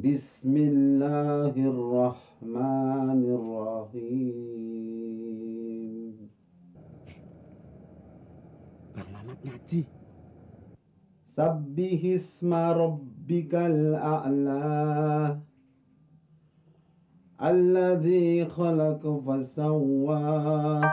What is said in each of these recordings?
Bismillahirrahmanirrahim. Bang Mamat ngaji. Sabbihisma rabbikal a'la alladzi khalaqa fasawwa.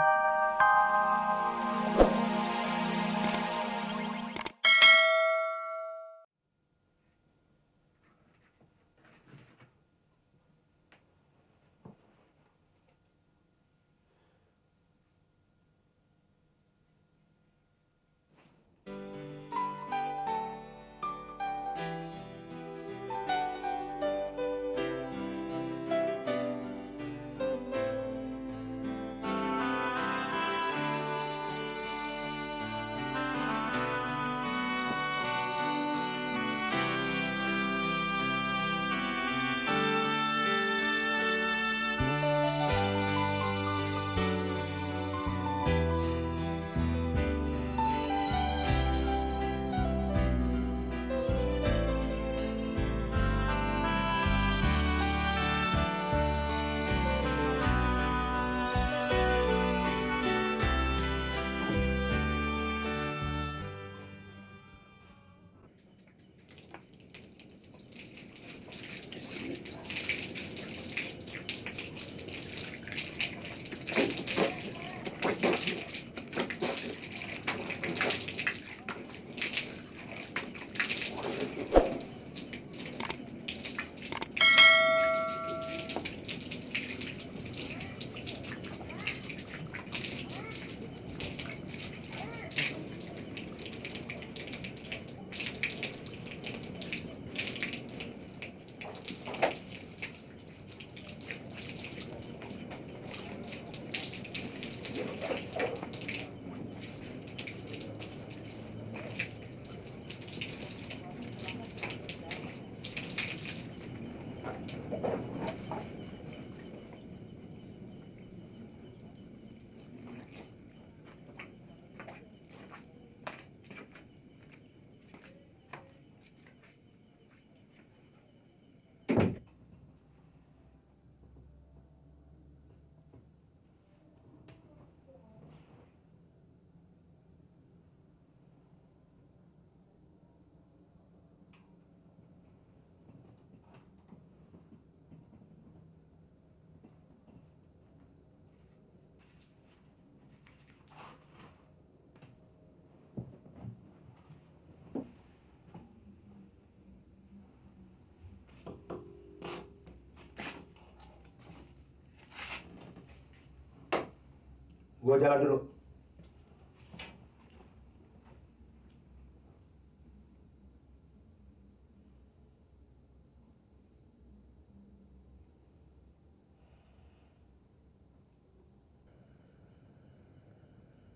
Gua jalan dulu.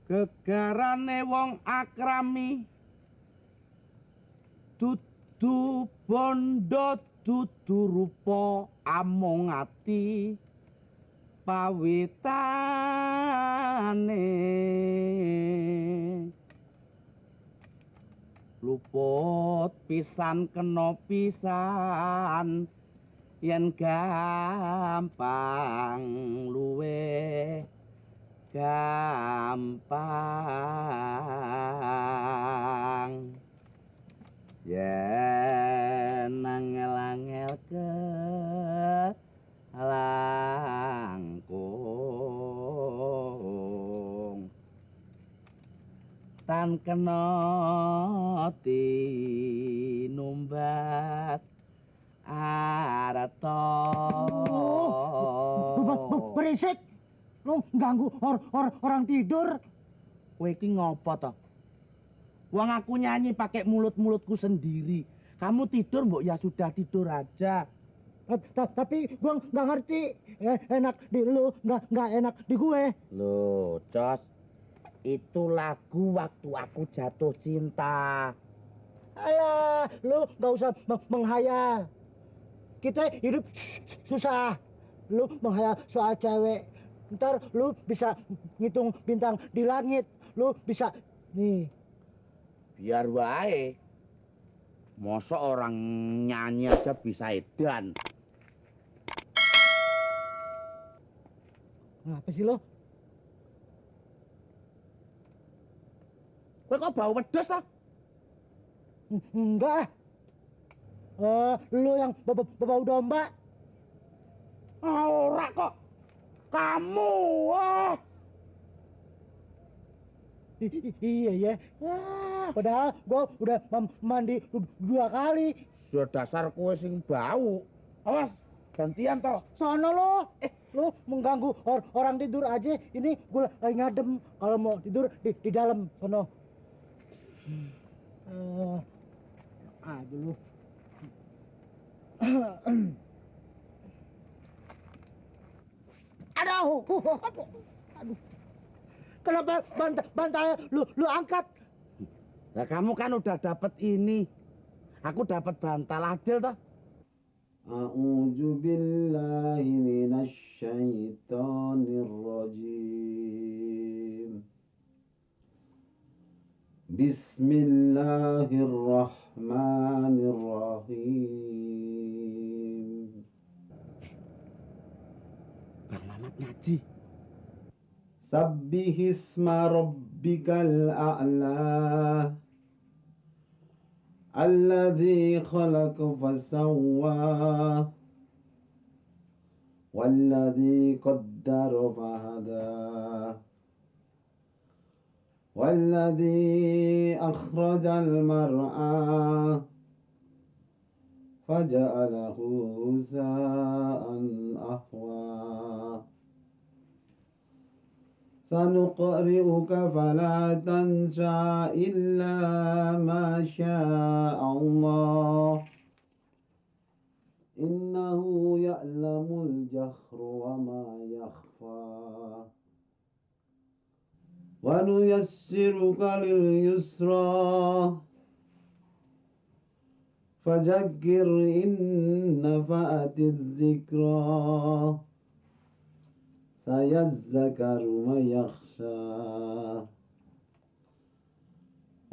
Gegarane wong akrami dudu bondo dudu rupa amung ati pawitane luput pisan kena pisan yen gampang luweh gampang yen angel-angel ke langkung tan kena tinumbas arata Berisik! Lu ganggu orang tidur. Kowe iki ngopo to? Wong aku nyanyi pakai mulut-mulutku sendiri. Kamu tidur mbok ya sudah tidur aja. Tapi gua nggak ngerti. Enak di lu, nggak enak di gue. Loh, Cos. Itu lagu waktu aku jatuh cinta. Alah, lu nggak usah menghayal. Kita hidup susah. Lu menghayal soal cewek. Ntar lu bisa ngitung bintang di langit. Lu bisa nih. Biar wae. Masa orang nyanyi aja bisa edan. Apa sih lo? Kowe kok bau wedhus toh? Enggak. Lu yang bau domba. Ora kok. Kamu. Wah. Iya ya. Padahal gua udah mandi 2 kali. Sudah dasar kowe sing bau. Awas, gantian toh. Sono lo. Lu mengganggu orang tidur aja. Ini gua lagi ngadem. Kalau mau tidur di dalam sono. Aduh lu. Aduh. Aduh. Kenapa bantalnya lu angkat? Nah, kamu kan udah dapat ini. Aku dapat bantal adil toh. A'udzu billahi minasy syaithanir rajim. Bismillahirrahmanirrahim. Bang Mamat ngaji. Sabbihisma rabbikal a'la. Alladzi khalaqa fasawwa. Walladzi qaddara fahada. Walladzi akhrajal mar'a. Faja'alahu husa'an ahwa. سنقرئك فلا تنسى إلا ما شاء الله إنه يعلم الجهر وما يخفى ونيسرك لليسرى فذكر إن نفعت الذكرى سيذكر من يخشى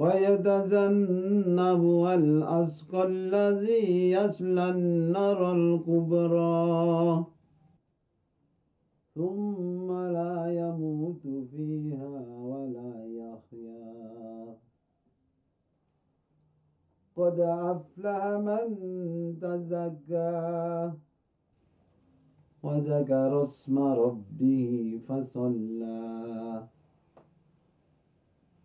ويتجنبها الأشقى الذي يصلى النار الكبرى ثم لا يموت فيها ولا يحيا قد أفلح من تزكى وذكر اسم ربه فصلى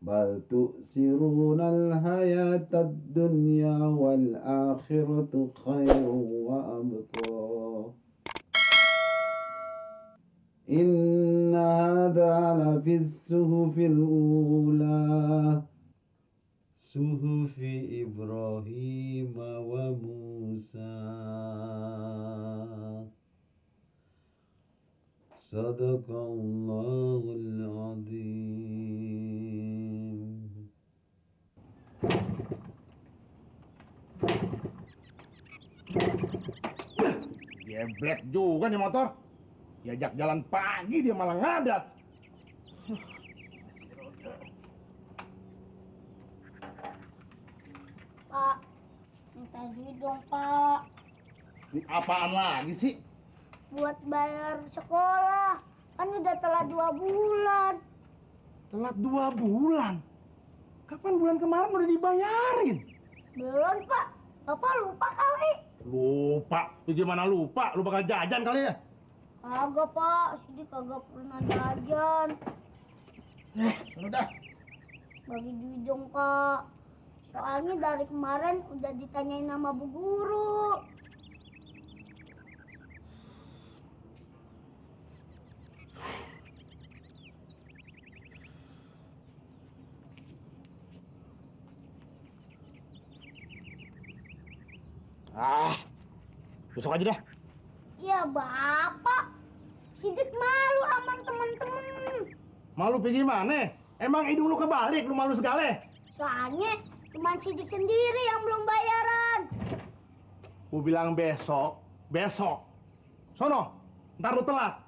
بل تؤثرون الحياة الدنيا والآخرة خير وأبقى إن هذا لفي الصحف الأولى صحف إبراهيم وموسى صدق الله العظيم. Geblek juga nih motor. Diajak jalan pagi dia malah ngadat. Pak, minta duit dong, Pak. Ini apaan lagi sih? Buat bayar sekolah. Kan udah telat 2 bulan. Telat 2 bulan? Kapan bulan kemarin udah dibayarin? Belum, Pak. Bapak lupa kali. Lupa? Ya gimana lupa? Lu bakal jajan kali ya? Kagak, Pak. Sidi kagak pernah jajan. Sudah. Bagi duit dong, Pak. Soalnya dari kemarin udah ditanyain nama Bu Guru. Besok aja dah. Ya, Bapak. Sidik malu sama temen-temen. Malu pergi mana? Emang hidung lu kebalik, lu malu segala? Soalnya cuma Sidik sendiri yang belum bayaran. Gua bilang besok. Sono, ntar lu telat.